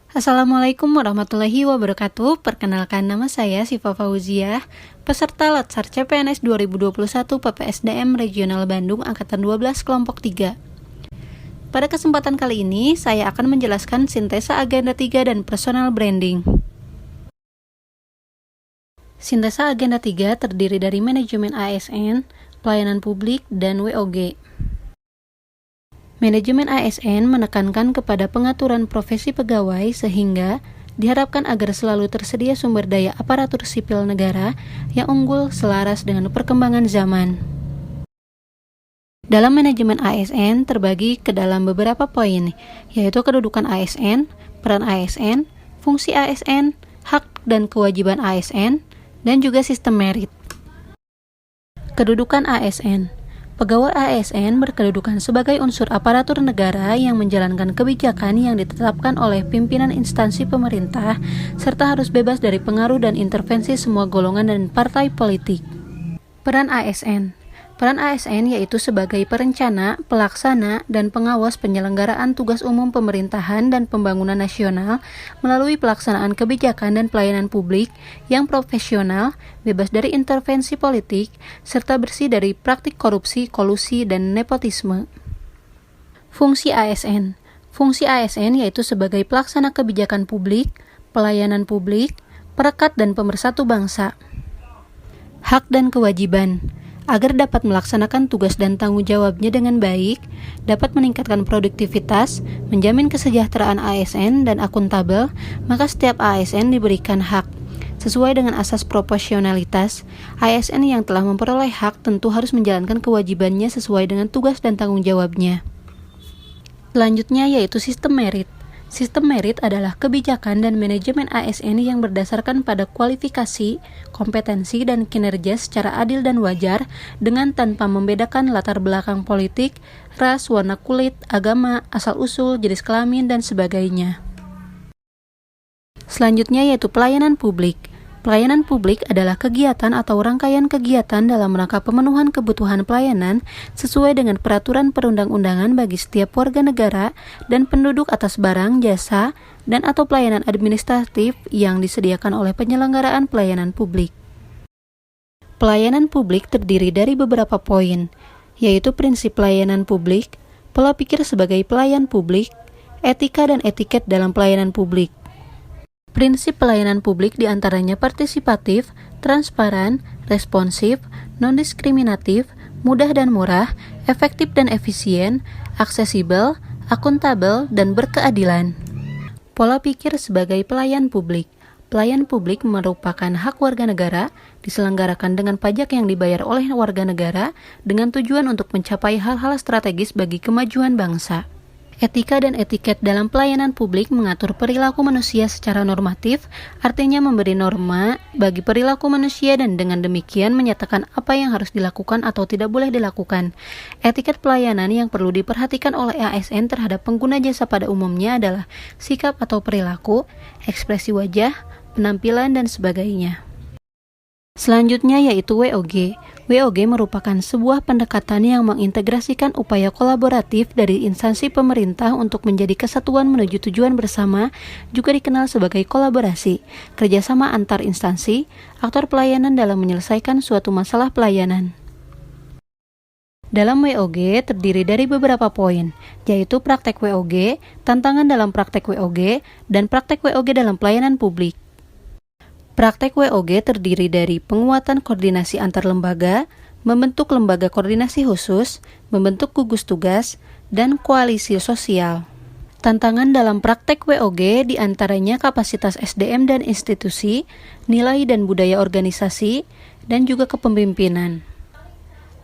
Assalamualaikum warahmatullahi wabarakatuh. Perkenalkan, nama saya Siva Fauziah, peserta Latsar CPNS 2021 PPSDM Regional Bandung Angkatan 12 Kelompok 3. Pada kesempatan kali ini, saya akan menjelaskan sintesa agenda 3 dan personal branding. Sintesa agenda 3 terdiri dari manajemen ASN, pelayanan publik, dan WOG. Manajemen ASN menekankan kepada pengaturan profesi pegawai sehingga diharapkan agar selalu tersedia sumber daya aparatur sipil negara yang unggul selaras dengan perkembangan zaman. Dalam manajemen ASN terbagi ke dalam beberapa poin, yaitu kedudukan ASN, peran ASN, fungsi ASN, hak dan kewajiban ASN, dan juga sistem merit. Kedudukan ASN. Pegawai ASN berkedudukan sebagai unsur aparatur negara yang menjalankan kebijakan yang ditetapkan oleh pimpinan instansi pemerintah, serta harus bebas dari pengaruh dan intervensi semua golongan dan partai politik. Peran ASN. Peran ASN yaitu sebagai perencana, pelaksana, dan pengawas penyelenggaraan tugas umum pemerintahan dan pembangunan nasional melalui pelaksanaan kebijakan dan pelayanan publik yang profesional, bebas dari intervensi politik, serta bersih dari praktik korupsi, kolusi, dan nepotisme. Fungsi ASN. Fungsi ASN yaitu sebagai pelaksana kebijakan publik, pelayanan publik, perekat dan pemersatu bangsa. Hak dan kewajiban. Agar dapat melaksanakan tugas dan tanggung jawabnya dengan baik, dapat meningkatkan produktivitas, menjamin kesejahteraan ASN dan akuntabel, maka setiap ASN diberikan hak. Sesuai dengan asas proporsionalitas, ASN yang telah memperoleh hak tentu harus menjalankan kewajibannya sesuai dengan tugas dan tanggung jawabnya. Selanjutnya yaitu sistem merit. Sistem merit adalah kebijakan dan manajemen ASN yang berdasarkan pada kualifikasi, kompetensi, dan kinerja secara adil dan wajar dengan tanpa membedakan latar belakang politik, ras, warna kulit, agama, asal-usul, jenis kelamin, dan sebagainya. Selanjutnya yaitu pelayanan publik. Pelayanan publik adalah kegiatan atau rangkaian kegiatan dalam rangka pemenuhan kebutuhan pelayanan sesuai dengan peraturan perundang-undangan bagi setiap warga negara dan penduduk atas barang, jasa, dan atau pelayanan administratif yang disediakan oleh penyelenggaraan pelayanan publik. Pelayanan publik terdiri dari beberapa poin, yaitu prinsip pelayanan publik, pola pikir sebagai pelayan publik, etika dan etiket dalam pelayanan publik. Prinsip pelayanan publik diantaranya partisipatif, transparan, responsif, non-diskriminatif, mudah dan murah, efektif dan efisien, aksesibel, akuntabel, dan berkeadilan. Pola pikir sebagai pelayan publik. Pelayan publik merupakan hak warga negara, diselenggarakan dengan pajak yang dibayar oleh warga negara dengan tujuan untuk mencapai hal-hal strategis bagi kemajuan bangsa. Etika dan etiket dalam pelayanan publik mengatur perilaku manusia secara normatif, artinya memberi norma bagi perilaku manusia dan dengan demikian menyatakan apa yang harus dilakukan atau tidak boleh dilakukan. Etiket pelayanan yang perlu diperhatikan oleh ASN terhadap pengguna jasa pada umumnya adalah sikap atau perilaku, ekspresi wajah, penampilan, dan sebagainya. Selanjutnya yaitu WOG. WOG merupakan sebuah pendekatan yang mengintegrasikan upaya kolaboratif dari instansi pemerintah untuk menjadi kesatuan menuju tujuan bersama, juga dikenal sebagai kolaborasi, kerjasama antar instansi, aktor pelayanan dalam menyelesaikan suatu masalah pelayanan. Dalam WOG terdiri dari beberapa poin, yaitu praktek WOG, tantangan dalam praktek WOG, dan praktek WOG dalam pelayanan publik. Praktek WOG terdiri dari penguatan koordinasi antar lembaga, membentuk lembaga koordinasi khusus, membentuk gugus tugas, dan koalisi sosial. Tantangan dalam praktek WOG diantaranya kapasitas SDM dan institusi, nilai dan budaya organisasi, dan juga kepemimpinan.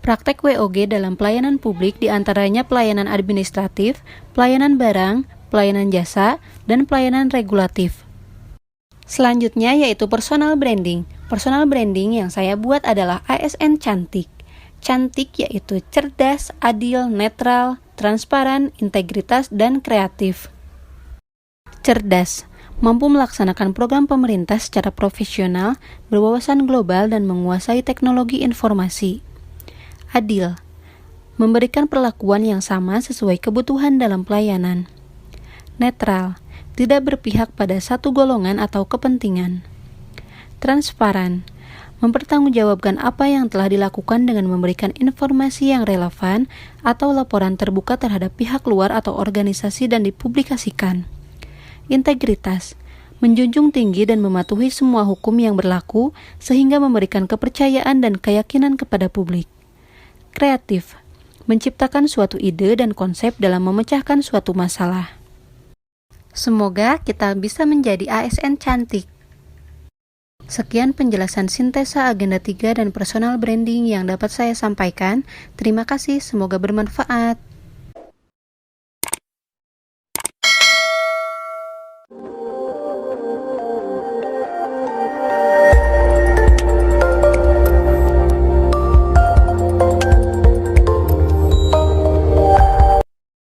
Praktek WOG dalam pelayanan publik diantaranya pelayanan administratif, pelayanan barang, pelayanan jasa, dan pelayanan regulatif. Selanjutnya yaitu personal branding. Personal branding yang saya buat adalah ASN cantik. Cantik yaitu cerdas, adil, netral, transparan, integritas, dan kreatif. Cerdas, mampu melaksanakan program pemerintah secara profesional, berwawasan global, dan menguasai teknologi informasi. Adil, memberikan perlakuan yang sama sesuai kebutuhan dalam pelayanan. Netral, tidak berpihak pada satu golongan atau kepentingan. Transparan, mempertanggungjawabkan apa yang telah dilakukan dengan memberikan informasi yang relevan atau laporan terbuka terhadap pihak luar atau organisasi dan dipublikasikan. Integritas, menjunjung tinggi dan mematuhi semua hukum yang berlaku sehingga memberikan kepercayaan dan keyakinan kepada publik. Kreatif, menciptakan suatu ide dan konsep dalam memecahkan suatu masalah. Semoga kita bisa menjadi ASN cantik. Sekian penjelasan sintesa agenda 3 dan personal branding yang dapat saya sampaikan. Terima kasih, semoga bermanfaat.